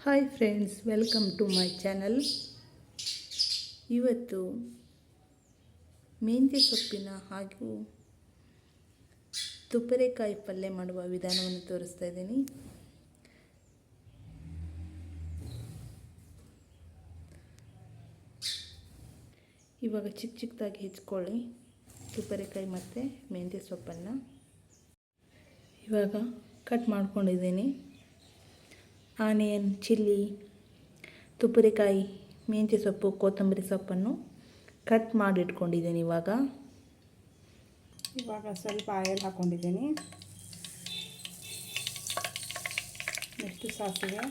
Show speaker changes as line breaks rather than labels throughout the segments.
Hi friends, welcome to my channel. ಇವತ್ತು ಮೆಂತ್ಯ ಸೊಪ್ಪಿನ ಹಾಗೂ ತುಪ್ಪರೆಕಾಯಿ ಪಲ್ಯ ಮಾಡುವ ವಿಧಾನವನ್ನು ತೋರಿಸ್ತಾ ಇದ್ದೀನಿ. ಇವಾಗ ಚಿಕ್ಕದಾಗಿ ಹೆಚ್ಚಿಕೊಳ್ಳಿ ತುಪ್ಪರೆಕಾಯಿ ಮತ್ತು ಮೆಂತ್ಯ ಸೊಪ್ಪನ್ನು. ಇವಾಗ ಕಟ್ ಮಾಡ್ಕೊಂಡಿದ್ದೀನಿ. ಆನಿಯನ್, ಚಿಲ್ಲಿ, ತುಪ್ಪರಿಕಾಯಿ, ಮೆಂತ್ಯ ಸೊಪ್ಪು, ಕೊತ್ತಂಬರಿ ಸೊಪ್ಪನ್ನು ಕಟ್ ಮಾಡಿ ಇಟ್ಕೊಂಡಿದ್ದೀನಿ.
ಇವಾಗ ಸ್ವಲ್ಪ ಆಯಿಲ್ ಹಾಕ್ಕೊಂಡಿದ್ದೀನಿ. ಎಷ್ಟು ಸಾಸಿವೆ,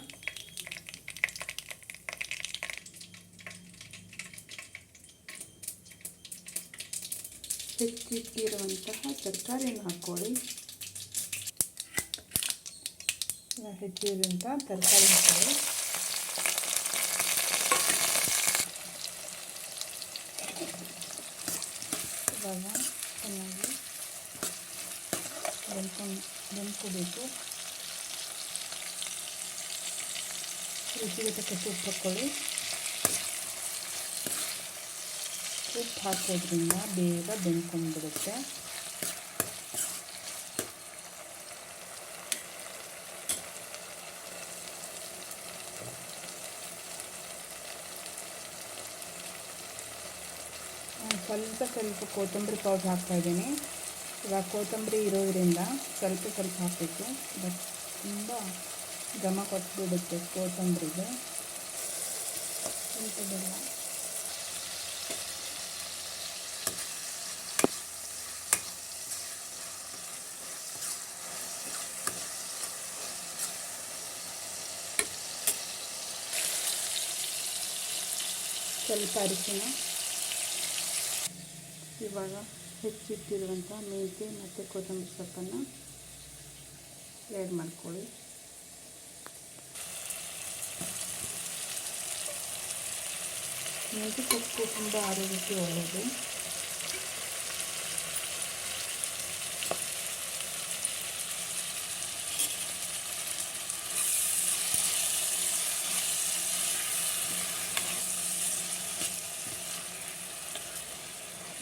ಹೆಚ್ಚಿಟ್ಟಿರುವಂತಹ ತರಕಾರಿಯನ್ನು ಹಾಕ್ಕೊಳ್ಳಿ. ಹೆಚ್ಚಿರುವಂಥ ತರಕಾರಿ ಹಾಕ್ಕೊಳ್ಳಿ. ಇವಾಗ ಚೆನ್ನಾಗಿ ಬೆಂದ್ಕೋಬೇಕು. ರುಚಿಗೆ ತಕ್ಕಷ್ಟು ಉಪ್ಪು ಹಾಕ್ಕೊಳ್ಳಿ. ಉಪ್ಪು ಹಾಕೋದ್ರಿಂದ ಬೇಗ ಬೆಂದ್ಕೊಂಡ್ಬಿಡುತ್ತೆ. ಸ್ವಲ್ಪ ಕೊತ್ತಂಬರಿ ಪೌಡ್ರ್ ಹಾಕ್ತಾಯಿದ್ದೀನಿ. ಇವಾಗ ಕೊತ್ತಂಬರಿ ಇರೋದ್ರಿಂದ ಸ್ವಲ್ಪ ಹಾಕಬೇಕು. ಬಟ್ ತುಂಬ ಘಮ ಕೊಟ್ಬಿಡುತ್ತೆ ಕೊತ್ತಂಬರಿಗೆ. ಸ್ವಲ್ಪ ಬೆಲ್ಲ, ಸ್ವಲ್ಪ ಅರಿಶಿನ. ಇವಾಗ ಹೆಚ್ಚಿಟ್ಟಿರುವಂಥ ಮೆಂತ್ಯ ಮತ್ತು ಕೊತ್ತಂಬರಿ ಸೊಪ್ಪನ್ನು ಆ್ಯಡ್ ಮಾಡ್ಕೊಳ್ಳಿ. ಮೆಂತ್ಯ ಸೊಪ್ಪು ತುಂಬ ಆರೋಗ್ಯಕ್ಕೆ ಒಳ್ಳೆಯದು.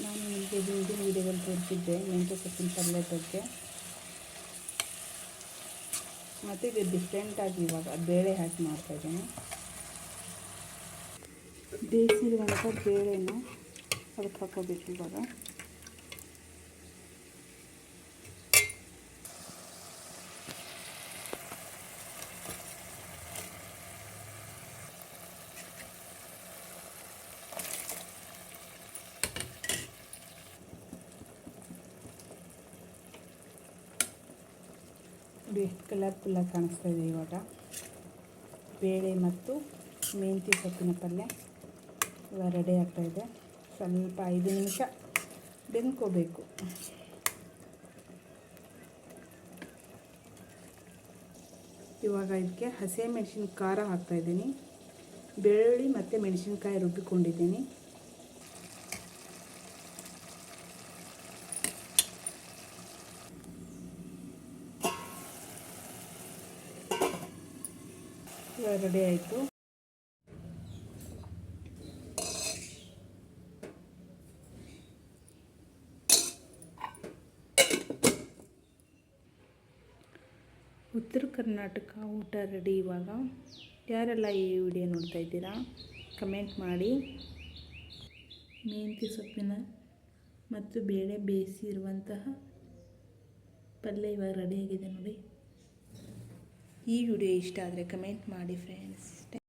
ನಾನು ನಿಮಗೆ ಹಿಂದಿನ ವೀಡಿಯೋದಲ್ಲಿ ತೋರಿಸಿದ್ದೆ ಮೆಂತ್ಯ ಸೊಪ್ಪಿನ ಪಲ್ಯ ಬಗ್ಗೆ. ಮತ್ತು ಇದು ಡಿಫ್ರೆಂಟಾಗಿ ಇವಾಗ ಬೇಳೆ ಹಾಕಿ ಮಾಡ್ತಾಯಿದ್ದೀನಿ. ಬೇಯಿಸಿರುವಂಥ ಬೇಳೆನ ಅದಕ್ಕೆ ಹಾಕೋಬೇಕು. ಇವಾಗ ಎಷ್ಟು ಕಲರ್ಫುಲ್ಲಾಗಿ ಕಾಣಿಸ್ತಾ ಇದೆ. ಇವಾಗ ಬೇಳೆ ಮತ್ತು ಮೆಂತ್ಯ ಸೊಪ್ಪಿನ ಪಲ್ಯ ಇವಾಗ ರೆಡಿ ಆಗ್ತಾಯಿದೆ. ಸ್ವಲ್ಪ 5 ನಿಮಿಷ ಬೆಂದ್ಕೋಬೇಕು. ಇವಾಗ ಇದಕ್ಕೆ ಹಸಿಮೆಣಸಿನ ಖಾರ ಹಾಕ್ತಾಯಿದ್ದೀನಿ. ಬೆಳ್ಳುಳ್ಳಿ ಮತ್ತು ಮೆಣಸಿನ್ಕಾಯಿ ರುಬ್ಬಿಕೊಂಡಿದ್ದೀನಿ. ಇವಾಗ ರೆಡಿ ಆಯಿತು.
ಉತ್ತರ ಕರ್ನಾಟಕ ಊಟ ರೆಡಿ. ಇವಾಗ ಯಾರೆಲ್ಲ ಈ ವಿಡಿಯೋ ನೋಡ್ತಾ ಇದ್ದೀರಾ ಕಮೆಂಟ್ ಮಾಡಿ. ಮೆಂತ್ಯ ಸೊಪ್ಪಿನ ಮತ್ತು ಬೇಳೆ ಬೇಯಿಸಿರುವಂತಹ ಪಲ್ಯ ಇವಾಗ ರೆಡಿಯಾಗಿದೆ ನೋಡಿ. ಈ ವಿಡಿಯೋ ಇಷ್ಟ ಆದರೆ ಕಮೆಂಟ್ ಮಾಡಿ ಫ್ರೆಂಡ್ಸ್.